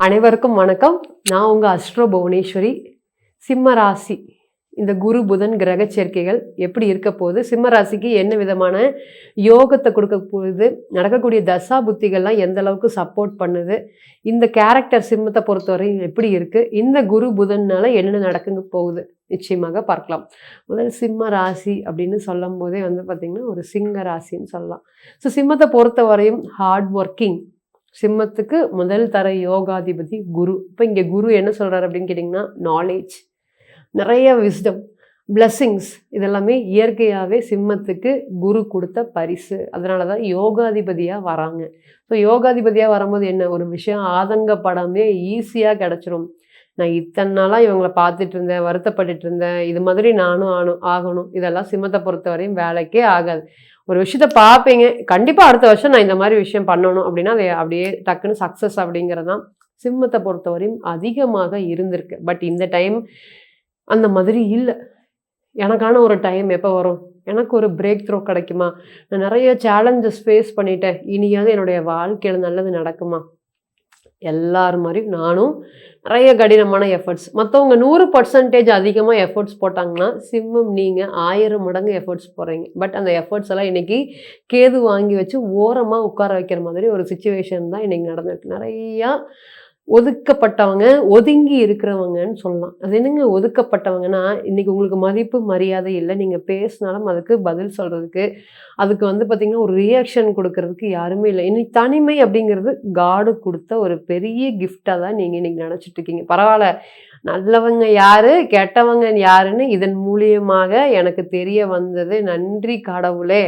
அனைவருக்கும் வணக்கம். நான் உங்கள் அஸ்ட்ரோ புவனேஸ்வரி. சிம்ம ராசி, இந்த குரு புதன் கிரக சேர்க்கைகள் எப்படி இருக்க போகுது, சிம்ம ராசிக்கு என்ன விதமான யோகத்தை கொடுக்க போகுது, நடக்கக்கூடிய தசா புத்திகள்லாம் எந்த அளவுக்கு சப்போர்ட் பண்ணுது, இந்த கேரக்டர் சிம்மத்தை பொறுத்தவரையும் எப்படி இருக்குது, இந்த குரு புதன்னால என்னென்ன நடக்குங்க போகுது நிச்சயமாக பார்க்கலாம். முதல் சிம்ம ராசி அப்படின்னு சொல்லும் போதே பார்த்திங்கன்னா ஒரு சிங்க ராசின்னு சொல்லலாம். ஸோ சிம்மத்தை பொறுத்தவரையும் ஹார்ட் ஒர்க்கிங். சிம்மத்துக்கு முதல் தர யோகாதிபதி குரு. இப்போ இங்கே குரு என்ன சொல்கிறார் அப்படின்னு கேட்டிங்கன்னா, நாலேஜ், நிறைய விஸ்டம், பிளெஸ்ஸிங்ஸ், இதெல்லாமே இயற்கையாகவே சிம்மத்துக்கு குரு கொடுத்த பரிசு. அதனால தான் யோகாதிபதியாக வராங்க. ஸோ யோகாதிபதியாக வரும்போது என்ன, ஒரு விஷயம் ஆதங்கப்படாமே ஈஸியாக கிடச்சிரும். நான் இத்தனை நாளாக இவங்களை பார்த்துட்டு இருந்தேன், வருத்தப்பட்டுட்டு இருந்தேன், இது மாதிரி நானும் ஆகணும், இதெல்லாம் சிம்மத்தை பொறுத்தவரையும் வேலைக்கே ஆகாது. ஒரு விஷயத்த பார்ப்பீங்க, கண்டிப்பாக அடுத்த வருஷம் நான் இந்த மாதிரி விஷயம் பண்ணணும் அப்படின்னா அதை அப்படியே டக்குன்னு சக்ஸஸ் அப்படிங்கிறது தான் சிம்மத்தை பொறுத்தவரையும் அதிகமாக இருந்திருக்கு. பட் இந்த டைம் அந்த மாதிரி இல்லை. எனக்கான ஒரு டைம் எப்போ வரும், எனக்கு ஒரு பிரேக் த்ரோ கிடைக்குமா, நான் நிறைய சேலஞ்சஸ் ஃபேஸ் பண்ணிட்டேன், இனியாவது என்னுடைய வாழ்க்கையில் நல்லது நடக்குமா, எல்லார் மாதிரியும் நானும் நிறைய கடினமான எஃபர்ட்ஸ், மற்றவங்க 100% அதிகமாக எஃபர்ட்ஸ் போட்டாங்கன்னா சிம்மம் நீங்கள் 1000 மடங்கு எஃபர்ட்ஸ் போடுறீங்க. பட் அந்த எஃபர்ட்ஸ் எல்லாம் இன்றைக்கி கேது வாங்கி வச்சு ஓரமாக உட்கார வைக்கிற மாதிரி ஒரு சுச்சுவேஷன் தான் இன்றைக்கி நடந்திருக்கு. நிறையா ஒதுக்கப்பட்டவங்க, ஒதுங்கி இருக்கிறவங்கன்னு சொல்லலாம். அது என்னங்க ஒதுக்கப்பட்டவங்கன்னா, இன்றைக்கி உங்களுக்கு மதிப்பு மரியாதை இல்லை, நீங்கள் பேசினாலும் அதுக்கு பதில் சொல்கிறதுக்கு, அதுக்கு பார்த்திங்கன்னா ஒரு ரியாக்ஷன் கொடுக்கறதுக்கு யாருமே இல்லை. இன்னைக்கு தனிமை அப்படிங்கிறது காடு கொடுத்த ஒரு பெரிய கிஃப்டாக தான் நீங்கள் இன்றைக்கி நினச்சிட்ருக்கீங்க. பரவாயில்ல, நல்லவங்க யார் கெட்டவங்க யாருன்னு இதன் மூலியமாக எனக்கு தெரிய வந்தது, நன்றி கடவுளே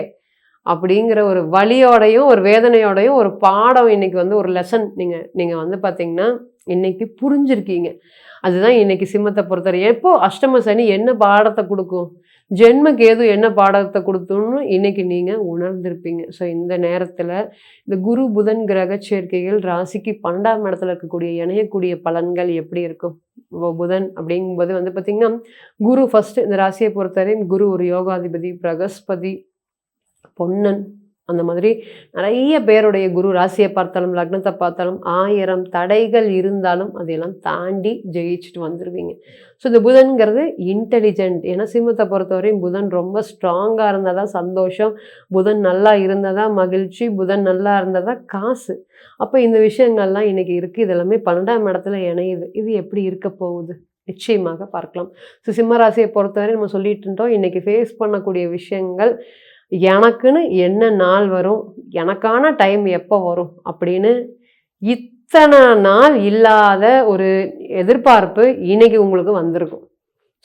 அப்படிங்கிற ஒரு வலியோடையும் ஒரு வேதனையோடையும் ஒரு பாடம் இன்றைக்கி ஒரு லெசன் நீங்கள் பார்த்தீங்கன்னா இன்றைக்கி புரிஞ்சிருக்கீங்க. அதுதான் இன்றைக்கி சிம்மத்தை பொறுத்தவரை. எப்போ அஷ்டம சனி என்ன பாடத்தை கொடுக்கும், ஜென்ம கேது என்ன பாடத்தை கொடுத்தோன்னு இன்றைக்கி நீங்கள் உணர்ந்திருப்பீங்க. ஸோ இந்த நேரத்தில் இந்த குரு புதன் கிரக சேர்க்கைகள் ராசிக்கு 12ஆம் இடத்துல இருக்கக்கூடிய இணையக்கூடிய பலன்கள் எப்படி இருக்கும். புதன் அப்படிங்கும்போது பார்த்திங்கன்னா குரு ஃபஸ்ட்டு இந்த ராசியை பொறுத்தவரையும் குரு ஒரு யோகாதிபதி, பிரகஸ்பதி, பொன்னன், அந்த மாதிரி நிறைய பேருடைய குரு ராசியை பார்த்தாலும் லக்னத்தை பார்த்தாலும் 1000 தடைகள் இருந்தாலும் அதையெல்லாம் தாண்டி ஜெயிச்சுட்டு வந்துடுவீங்க. ஸோ இந்த புதன்கிறது இன்டெலிஜென்ட். ஏன்னா சிம்மத்தை பொறுத்தவரையும் புதன் ரொம்ப ஸ்ட்ராங்காக இருந்தால் தான் சந்தோஷம், புதன் நல்லா இருந்தால் தான் மகிழ்ச்சி, புதன் நல்லா இருந்தால் தான் காசு. அப்போ இந்த விஷயங்கள்லாம் இன்றைக்கி இருக்குது. இதெல்லாமே 12ஆம் இடத்துல இணையுது. இது எப்படி இருக்க போகுது நிச்சயமாக பார்க்கலாம். ஸோ சிம்ம ராசியை பொறுத்தவரை நம்ம சொல்லிட்டு இருந்தோம், இன்றைக்கி ஃபேஸ் பண்ணக்கூடிய விஷயங்கள், எனக்குன்னு என்ன நாள் வரும், எனக்கான டைம் எப்போ வரும் அப்படின்னு இத்தனை நாள் இல்லாத ஒரு எதிர்பார்ப்பு இன்னைக்கு உங்களுக்கு வந்திருக்கும்.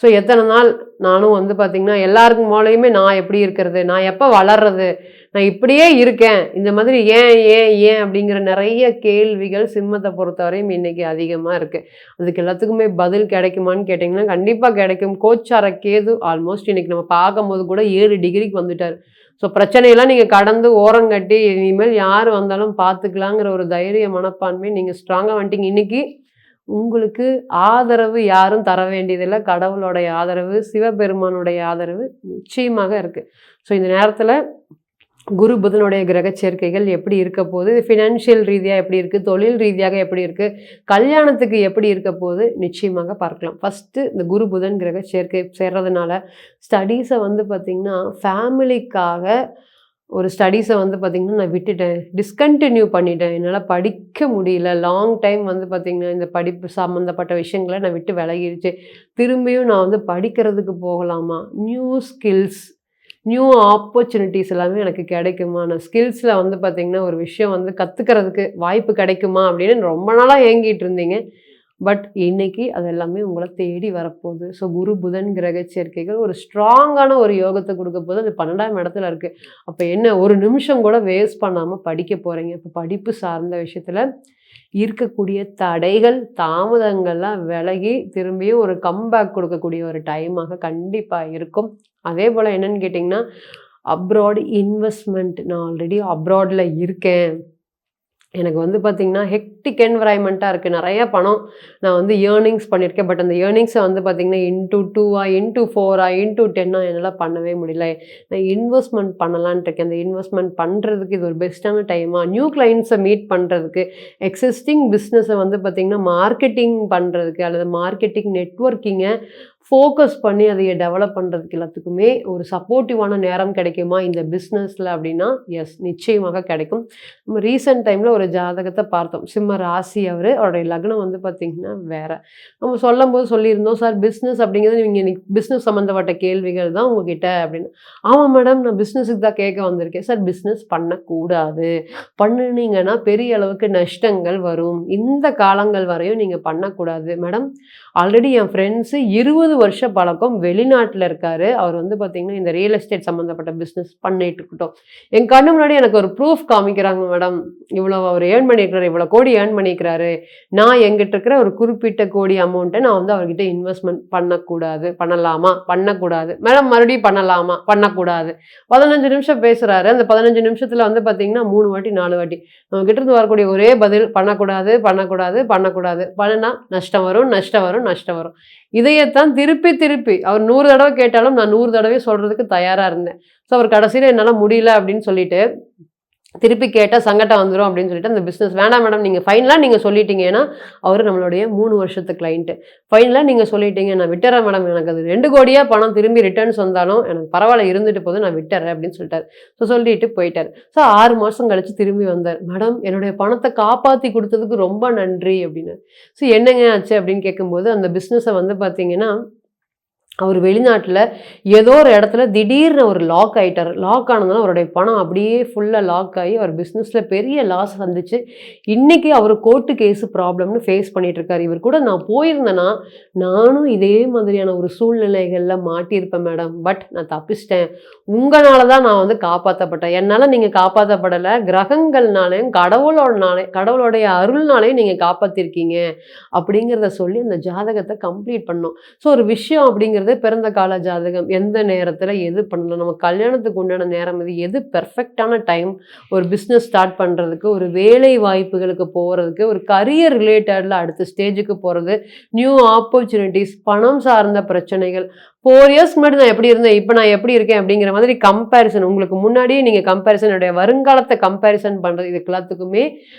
ஸோ எத்தனை நாள் நானும் பார்த்திங்கன்னா எல்லாருக்கும் மூலையுமே நான் எப்படி இருக்கிறது, நான் எப்போ வளர்றது, நான் இப்படியே இருக்கேன், இந்த மாதிரி ஏன் ஏன் ஏன் அப்படிங்கிற நிறைய கேள்விகள் சிம்மத்தை பொறுத்தவரையும் இன்றைக்கி அதிகமாக இருக்குது. அதுக்கு எல்லாத்துக்குமே பதில் கிடைக்குமான்னு கேட்டிங்கன்னா கண்டிப்பாக கிடைக்கும். கோச்சார கேது ஆல்மோஸ்ட் இன்றைக்கி நம்ம பார்க்கும்போது கூட 7 டிகிரிக்கு வந்துட்டார். ஸோ பிரச்சனையெல்லாம் நீங்கள் கடந்து ஓரங்கட்டி இனிமேல் யார் வந்தாலும் பார்த்துக்கலாங்கிற ஒரு தைரிய மனப்பான்மை நீங்கள் ஸ்ட்ராங்காக வந்துட்டீங்க. இன்றைக்கி உங்களுக்கு ஆதரவு யாரும் தர வேண்டியதில்லை. கடவுளுடைய ஆதரவு, சிவபெருமானுடைய ஆதரவு நிச்சயமாக இருக்குது. ஸோ இந்த நேரத்தில் குரு புதனுடைய கிரக சேர்க்கைகள் எப்படி இருக்க போகுது, ஃபினான்ஷியல் ரீதியாக எப்படி இருக்குது, தொழில் ரீதியாக எப்படி இருக்குது, கல்யாணத்துக்கு எப்படி இருக்க போகுது நிச்சயமாக பார்க்கலாம். ஃபஸ்ட்டு இந்த குரு புதன் கிரக சேர்க்கை சேர்றதுனால ஸ்டடீஸை பார்த்திங்கன்னா ஃபேமிலிக்காக ஒரு ஸ்டடீஸை பார்த்திங்கன்னா நான் விட்டுட்டேன், டிஸ்கண்டினியூ பண்ணிட்டேன், என்னால் படிக்க முடியல, லாங் டைம் பார்த்திங்கன்னா இந்த படிப்பு சம்மந்தப்பட்ட விஷயங்களை நான் விட்டு விலகிடுச்சு, திரும்பியும் நான் படிக்கிறதுக்கு போகலாமா, நியூ ஸ்கில்ஸ், நியூ ஆப்பர்ச்சுனிட்டிஸ் எல்லாமே எனக்கு கிடைக்குமா, நான் ஸ்கில்ஸில் பார்த்திங்கன்னா ஒரு விஷயம் கற்றுக்கிறதுக்கு வாய்ப்பு கிடைக்குமா அப்படின்னு ரொம்ப நாளாக ஏங்கிட்டு இருந்தீங்க. பட் இன்றைக்கி அது எல்லாமே உங்களை தேடி வரப்போகுது. ஸோ குரு புதன் கிரக சேர்க்கைகள் ஒரு ஸ்ட்ராங்கான ஒரு யோகத்தை கொடுக்க போது. அது 12ஆம் இடத்துல இருக்குது. அப்போ என்ன, ஒரு நிமிஷம் கூட வேஸ்ட் பண்ணாமல் படிக்க போகிறீங்க. இப்போ படிப்பு சார்ந்த விஷயத்தில் இருக்கக்கூடிய தடைகள் தாமதங்கள்லாம் விலகி திரும்பியும் ஒரு கம்பேக் கொடுக்கக்கூடிய ஒரு டைமாக கண்டிப்பாக இருக்கும். அதே போல் என்னென்னு கேட்டிங்கன்னா, அப்ராட் இன்வெஸ்ட்மெண்ட், நான் ஆல்ரெடி அப்ராடில் இருக்கேன், எனக்கு வந்து பார்த்தீங்கன்னா ஹெக்டிக் என்விரான்மெண்ட்டாக இருக்குது. நிறைய பணம் நான் வந்து ஏர்னிங்ஸ் பண்ணியிருக்கேன். பட் அந்த ஏர்னிங்ஸை வந்து பார்த்தீங்கன்னா இன்டூ 2 இன்டூ 4 இன்டூ 10 என்னால் பண்ணவே முடியல. நான் இன்வெஸ்ட்மெண்ட் பண்ணலான்ட்டு இருக்கேன். அந்த இன்வெஸ்ட்மெண்ட் பண்ணுறதுக்கு இது ஒரு பெஸ்ட்டான டைமா? நியூ கிளைண்ட்ஸை மீட் பண்ணுறதுக்கு, எக்ஸிஸ்டிங் பிஸ்னஸை வந்து பார்த்தீங்கன்னா மார்க்கெட்டிங் பண்ணுறதுக்கு அல்லது மார்க்கெட்டிங் நெட்வொர்க்கிங்கை ஃபோக்கஸ் பண்ணி அதைய டெவலப் பண்ணுறதுக்கு எல்லாத்துக்குமே ஒரு சப்போர்ட்டிவான நேரம் கிடைக்குமா இந்த பிஸ்னஸில் அப்படின்னா, எஸ் நிச்சயமாக கிடைக்கும். நம்ம ரீசெண்ட் டைமில் ஒரு ஜாதகத்தை பார்த்தோம். சிம்ம ராசி அவருடைய லக்னம் வந்து பார்த்திங்கன்னா வேறு. நம்ம சொல்லும்போது சொல்லியிருந்தோம், சார் பிஸ்னஸ் அப்படிங்கிறது நீங்கள் இன்னைக்கு பிஸ்னஸ் சம்மந்தப்பட்ட கேள்விகள் தான் உங்ககிட்ட அப்படின்னு. ஆமாம் மேடம், நான் பிஸ்னஸுக்கு தான் கேட்க வந்திருக்கேன். சார் பிஸ்னஸ் பண்ணக்கூடாது, பண்ணினீங்கன்னா பெரிய அளவுக்கு நஷ்டங்கள் வரும், இந்த காலங்கள் வரையும் நீங்கள் பண்ணக்கூடாது. மேடம் ஆல்ரெடி என் ஃப்ரெண்ட்ஸு 20 வருஷ பழக்கம் வெளிநாட்டில் இருக்காரு. அவர் வந்து பார்த்தீங்கன்னா இந்த ரியல் எஸ்டேட் சம்மந்தப்பட்ட பிஸ்னஸ் பண்ணிட்டு இருக்கட்டும். என் கண்ணு முன்னாடி எனக்கு ஒரு ப்ரூஃப் காமிக்கிறாங்க மேடம். இவ்வளோ அவர் ஏர்ன் பண்ணியிருக்கிறாரு, இவ்வளோ கோடி ஏர்ன் பண்ணியிருக்கிறாரு. நான் எங்கிட்ட இருக்கிற ஒரு குறிப்பிட்ட கோடி அமௌண்ட்டை நான் வந்து அவர்கிட்ட இன்வெஸ்ட்மெண்ட் பண்ணக்கூடாது. பண்ணலாமா? பண்ணக்கூடாது. மேடம் மறுபடியும் பண்ணலாமா? பண்ணக்கூடாது. 15 நிமிஷம் பேசுகிறாரு. அந்த 15 நிமிஷத்தில் வந்து பார்த்தீங்கன்னா 3 வாட்டி 4 வாட்டி நம்மக்கிட்ட இருந்து வரக்கூடிய ஒரே பதில் பண்ணக்கூடாது, பண்ணக்கூடாது, பண்ணக்கூடாது. பண்ணுனா நஷ்டம் வரும், நஷ்டம் வரும், நஷ்டம் வரும். இதையத்தான் திருப்பி திருப்பி அவர் 100 தடவை கேட்டாலும் நான் 100 தடவை சொல்கிறதுக்கு தயாராக இருந்தேன். ஸோ அவர் கடைசியில் என்னால் முடியல அப்படின்னு சொல்லிட்டு திருப்பி கேட்டால் சங்கடம் வந்துடும் அப்படின்னு சொல்லிட்டு அந்த பிஸ்னஸ் வேணாம் மேடம், நீங்கள் ஃபைனலாக நீங்கள் சொல்லிட்டீங்க. ஏன்னா அவர் நம்மளுடைய 3 வருஷத்து கிளைண்ட்டு. ஃபைனலாக நீங்கள் சொல்லிட்டீங்க, நான் விட்டுறேன் மேடம், எனக்கு அது 2 கோடியாக பணம் திரும்பி ரிட்டர்ன்ஸ் வந்தாலும் எனக்கு பரவாயில்ல, இருந்துட்டு போதும், நான் விட்டுறேன் அப்படின்னு சொல்லிட்டார். ஸோ சொல்லிட்டு போயிட்டார். ஸோ 6 மாதம் கழிச்சு திரும்பி வந்தார். மேடம் என்னுடைய பணத்தை காப்பாற்றி கொடுத்ததுக்கு ரொம்ப நன்றி அப்படின்னு. ஸோ என்னங்க ஆச்சு அப்படின்னு கேட்கும்போது அந்த பிஸ்னஸை வந்து பார்த்தீங்கன்னா அவர் வெளிநாட்டில் ஏதோ ஒரு இடத்துல திடீர்னு ஒரு லாக் ஆகிட்டார். லாக் ஆனதுனால அவருடைய பணம் அப்படியே ஃபுல்லாக லாக் ஆகி அவர் பிஸ்னஸில் பெரிய லாஸ் சந்திச்சு இன்றைக்கி அவர் கோர்ட்டு கேஸு ப்ராப்ளம்னு ஃபேஸ் பண்ணிகிட்ருக்கார். இவர் கூட நான் போயிருந்தேன்னா நானும் இதே மாதிரியான ஒரு சூழ்நிலைகளில் மாட்டியிருப்பேன் மேடம். பட் நான் தப்பிச்சிட்டேன். உங்களால தான் நான் வந்து காப்பாற்றப்பட்டேன். என்னால் நீங்கள் காப்பாற்றப்படலை, கிரகங்கள்னாலையும் கடவுளோடைய அருள்னாலையும் நீங்கள் காப்பாற்றிருக்கீங்க அப்படிங்கிறத சொல்லி அந்த ஜாதகத்தை கம்ப்ளீட் பண்ணோம். ஸோ ஒரு விஷயம் அப்படிங்கிறது பிறந்த கால ஜாதகம், எந்த நேரத்தில் எது பண்ணலாம், நம்ம கல்யாணத்துக்கு உண்டான நேரம் எது பெர்ஃபெக்டான டைம் ஒரு பிஸ்னஸ் ஸ்டார்ட் பண்ணுறதுக்கு, ஒரு வேலை வாய்ப்புகளுக்கு போகிறதுக்கு, ஒரு கரியர் ரிலேட்டடில் அடுத்த ஸ்டேஜுக்கு போகிறது, நியூ ஆப்பர்ச்சுனிட்டிஸ், பணம் சார்ந்த பிரச்சனைகள். 4 இயர்ஸ்க்கு முன்னாடி நான் எப்படி இருந்தேன், இப்போ நான் எப்படி இருக்கேன் அப்படிங்கிற மாதிரி கம்பேரிசன், உங்களுக்கு முன்னாடியே நீங்கள் கம்பேரிசனுடைய வருங்காலத்தை கம்பேரிசன் பண்ணுறது, இதுக்கு எல்லாத்துக்குமே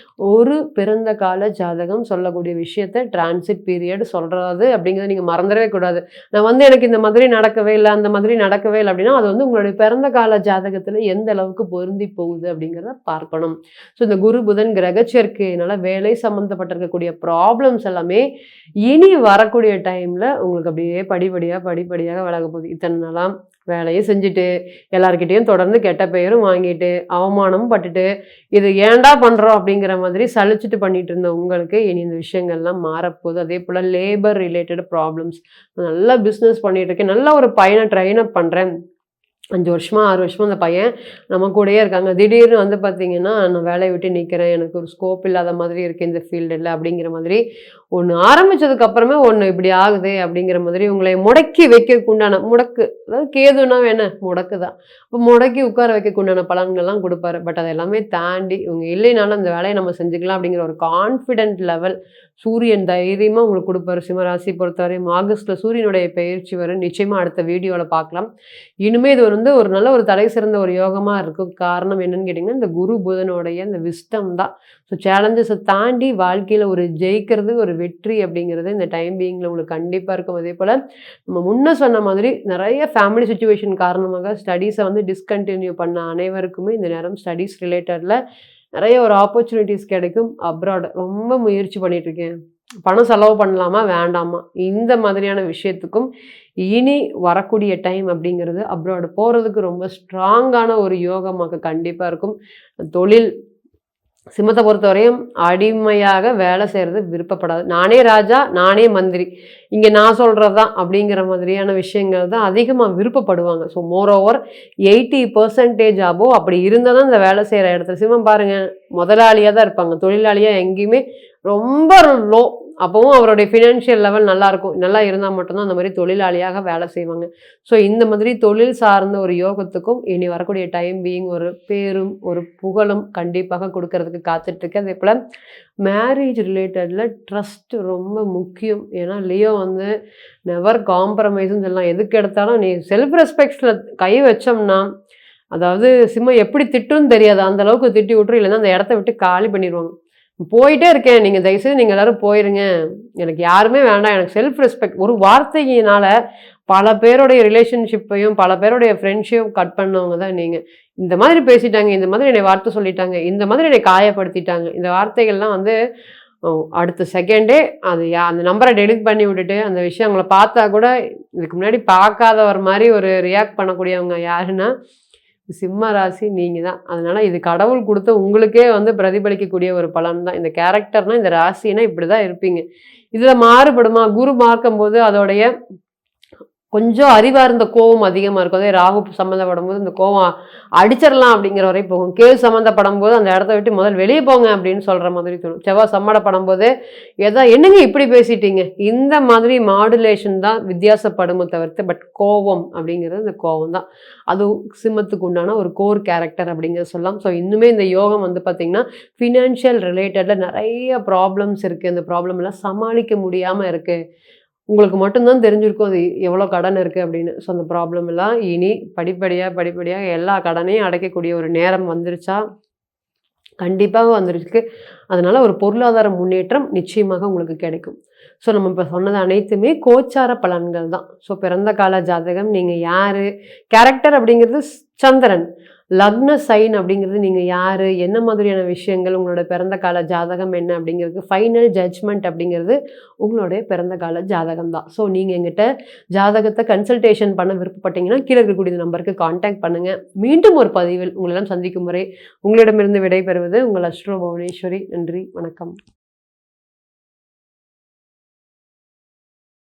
ஒரு பிறந்த கால ஜாதகம் சொல்லக்கூடிய விஷயத்தை டிரான்சிட் பீரியட் சொல்கிறது அப்படிங்கிறத நீங்கள் மறந்துடவே கூடாது. நான் வந்து எனக்கு இந்த மாதிரி நடக்கவே இல்லை, அந்த மாதிரி நடக்கவே இல்லை அப்படின்னா அது வந்து உங்களுடைய பிறந்த கால ஜாதகத்தில் எந்த அளவுக்கு பொருந்தி போகுது அப்படிங்கிறத பார்க்கணும். ஸோ இந்த குரு புதன் கிரக சேர்க்கையினால வேலை சம்மந்தப்பட்டிருக்கக்கூடிய ப்ராப்ளம்ஸ் எல்லாமே இனி வரக்கூடிய டைமில் உங்களுக்கு அப்படியே படிப்படியாக விலக போகுது. இத்தனை நாளாக வேலையை செஞ்சுட்டு எல்லார்கிட்டையும் தொடர்ந்து கெட்ட பெயரும் வாங்கிட்டு அவமானமும் பட்டுட்டு இது ஏன்டா பண்ணுறோம் அப்படிங்கிற மாதிரி சலிச்சுட்டு பண்ணிட்டு இருந்த உங்களுக்கு இனி இந்த விஷயங்கள்லாம் மாறப்போகுது. அதே போல் லேபர் ரிலேட்டட் ப்ராப்ளம்ஸ், நல்லா பிஸ்னஸ் பண்ணிட்டு இருக்கேன், நல்ல ஒரு பையனை ட்ரெயின் அப் பண்ணுறேன், 5 வருஷமா 6 வருஷமா அந்த பையன் நம்ம கூடயே இருக்காங்க, திடீர்னு வந்து பார்த்தீங்கன்னா நான் வேலையை விட்டு நிற்கிறேன், எனக்கு ஒரு ஸ்கோப் இல்லாத மாதிரி இருக்குது இந்த ஃபீல்டில் அப்படிங்கிற மாதிரி ஒன்று ஆரம்பித்ததுக்கப்புறமே ஒன்று இப்படி ஆகுது அப்படிங்கிற மாதிரி உங்களை முடக்கி வைக்கிறதுக்கு உண்டான முடக்கு, அதாவது கேதுன்னா என்ன முடக்கு தான், இப்போ முடக்கி உட்கார வைக்கிறதுக்கு உண்டான பலன்கள்லாம் கொடுப்பாரு. பட் அதை எல்லாமே தாண்டி இவங்க இல்லைனாலும் அந்த வேலையை நம்ம செஞ்சுக்கலாம் அப்படிங்கிற ஒரு கான்ஃபிடென்ட் லெவல் சூரியன் தைரியமாக உங்களுக்கு கொடுப்பாரு. சிம்மராசி பொறுத்தவரையும் ஆகஸ்ட்டில் சூரியனுடைய பயிற்சி வரும், நிச்சயமாக அடுத்த வீடியோவில் பார்க்கலாம். இனிமேல் இது வந்து ஒரு நல்ல ஒரு தலை சிறந்த ஒரு யோகமாக இருக்கும். காரணம் என்னன்னு கேட்டிங்கன்னா இந்த குரு புதனுடைய இந்த விஸ்டம் தான். ஸோ சேலஞ்சஸை தாண்டி வாழ்க்கையில் ஒரு ஜெயிக்கிறது, ஒரு வெற்றி அப்படிங்கிறது இந்த டைம் பீயிங்கில் உங்களுக்கு கண்டிப்பாக இருக்கும். அதே போல் நம்ம முன்ன சொன்ன மாதிரி நிறைய ஃபேமிலி சுச்சுவேஷன் காரணமாக ஸ்டடீஸை வந்து டிஸ்கண்டினியூ பண்ண அனைவருக்குமே இந்த நேரம் ஸ்டடீஸ் ரிலேட்டடில் நிறைய ஒரு ஆப்பர்ச்சுனிட்டிஸ் கிடைக்கும். அப்ராட் ரொம்ப முயற்சி பண்ணிகிட்ருக்கேன், பணம் செலவு பண்ணலாமா வேண்டாமா, இந்த மாதிரியான விஷயத்துக்கும் இனி வரக்கூடிய டைம் அப்படிங்கிறது அப்ராட் போகிறதுக்கு ரொம்ப ஸ்ட்ராங்கான ஒரு யோகமாக கண்டிப்பாக இருக்கும். தொழில் சிம்மத்தை பொறுத்தவரையும் அடிமையாக வேலை செய்கிறது விருப்பப்படாது. நானே ராஜா நானே மந்திரி, இங்கே நான் சொல்கிறது தான் அப்படிங்கிற மாதிரியான விஷயங்கள் தான் அதிகமாக விருப்பப்படுவாங்க. ஸோ மோரோவர் 80% ஆபோ அப்படி இருந்தால் தான் இந்த வேலை செய்கிற இடத்துல சிம்மம் பாருங்கள் முதலாளியாக தான் இருப்பாங்க, தொழிலாளியாக எங்கேயுமே ரொம்ப லோ அப்போவும் அவருடைய ஃபினான்ஷியல் லெவல் நல்லா இருக்கும். நல்லா இருந்தால் மட்டும்தான் அந்த மாதிரி தொழிலாளியாக வேலை செய்வாங்க. ஸோ இந்த மாதிரி தொழில் சார்ந்த ஒரு யோகத்துக்கும் இனி வரக்கூடிய டைம் பீயிங் ஒரு பேரும் ஒரு புகழும் கண்டிப்பாக கொடுக்கறதுக்கு காத்துட்ருக்கு. அதே போல் மேரேஜ் ரிலேட்டடில் ட்ரஸ்ட் ரொம்ப முக்கியம். ஏன்னா லியோ வந்து நெவர் காம்ப்ரமைஸ்ன்னு சொல்லலாம். எதுக்கு எடுத்தாலும் நீ செல்ஃப் ரெஸ்பெக்ட்ஸில் கை வச்சோம்னா, அதாவது சிம்மம் எப்படி திட்டுன்னு தெரியாது, அந்த அளவுக்கு திட்டி விட்டுரும். இல்லைன்னா அந்த இடத்த விட்டு காலி பண்ணிடுவாங்க. போயிட்டே இருக்கேன், நீங்கள் தயவுசெய்து நீங்கள் எல்லாரும் போயிருங்க, எனக்கு யாருமே வேண்டாம், எனக்கு செல்ஃப் ரெஸ்பெக்ட் ஒரு வார்த்தையினால பல பேருடைய ரிலேஷன்ஷிப்பையும் பல பேருடைய ஃப்ரெண்ட்ஷிப்பையும் கட் பண்ணவங்க தான் நீங்கள். இந்த மாதிரி பேசிட்டாங்க, இந்த மாதிரி என்னை வார்த்தை சொல்லிட்டாங்க, இந்த மாதிரி என்னை காயப்படுத்திட்டாங்க, இந்த வார்த்தைகள்லாம் வந்து அடுத்த செகண்டே அது அந்த நம்பரை டெலிட் பண்ணி விட்டுட்டு அந்த விஷயம் அவங்கள பார்த்தா கூட இதுக்கு முன்னாடி பார்க்காதவர் மாதிரி ஒரு ரியாக்ட் பண்ணக்கூடியவங்க யாருன்னா சிம்ம ராசி நீங்கள் தான். அதனால இது கடவுள் கொடுத்த உங்களுக்கே வந்து பிரதிபலிக்கக்கூடிய ஒரு பலன் தான். இந்த கேரக்டர்னா இந்த ராசினா இப்படி தான் இருப்பீங்க. இதில் மாறுபடுமா? குரு பார்க்கும்போது அதோடைய கொஞ்சம் அறிவார்ந்த கோவம் அதிகமாக இருக்கும். அதே ராகு சம்மந்தப்படும் போது இந்த கோவம் அடிச்சிடலாம் அப்படிங்கிற வரை போகும். கேது சம்மந்தப்படும் போது அந்த இடத்த விட்டு முதல் வெளியே போங்க அப்படின்னு சொல்கிற மாதிரி தோணும். செவ்வாய் சம்மந்தப்படும் போது என்னங்க இப்படி பேசிட்டீங்க, இந்த மாதிரி மாடுலேஷன் தான் வித்தியாசப்படுமோ தவிர்த்து. பட் கோவம் அப்படிங்கிறது இந்த கோவம் தான். அது சிம்மத்துக்கு உண்டான ஒரு கோர் கேரக்டர் அப்படிங்கிறத சொல்லலாம். ஸோ இன்னுமே இந்த யோகம் வந்து பார்த்திங்கன்னா ஃபினான்ஷியல் ரிலேட்டடில் நிறைய ப்ராப்ளம்ஸ் இருக்குது. அந்த ப்ராப்ளம் எல்லாம் சமாளிக்க முடியாமல் இருக்குது. உங்களுக்கு மட்டும்தான் தெரிஞ்சிருக்கும் அது எவ்வளோ கடன் இருக்குது அப்படின்னு. ஸோ அந்த ப்ராப்ளம் எல்லாம் இனி படிப்படியாக எல்லா கடனையும் அடைக்கக்கூடிய ஒரு நேரம் வந்துருச்சா? கண்டிப்பாக வந்துருக்கு. அதனால் ஒரு பொருளாதார முன்னேற்றம் நிச்சயமாக உங்களுக்கு கிடைக்கும். ஸோ நம்ம இப்போ சொன்னது அனைத்துமே கோச்சார பலன்கள் தான். ஸோ பிறந்த கால ஜாதகம், நீங்கள் யார், கேரக்டர் அப்படிங்கிறது சந்திரன், லக்ன சைன் அப்படிங்கிறது நீங்கள் யார், என்ன மாதிரியான விஷயங்கள், உங்களோட பிறந்த கால ஜாதகம் என்ன அப்படிங்கிறது ஃபைனல் ஜட்ஜ்மெண்ட் அப்படிங்கிறது உங்களுடைய பிறந்த கால ஜாதகம் தான். ஸோ நீங்கள் எங்கிட்ட ஜாதகத்தை கன்சல்டேஷன் பண்ண விருப்பப்பட்டீங்கன்னா கீழே இருக்கக்கூடிய நம்பருக்கு கான்டாக்ட் பண்ணுங்கள். மீண்டும் ஒரு பதிவில் உங்களெல்லாம் சந்திக்கும் வரை உங்களிடமிருந்து விடைபெறுவது உங்கள் அஸ்ட்ரோ புவனேஸ்வரி. நன்றி, வணக்கம்.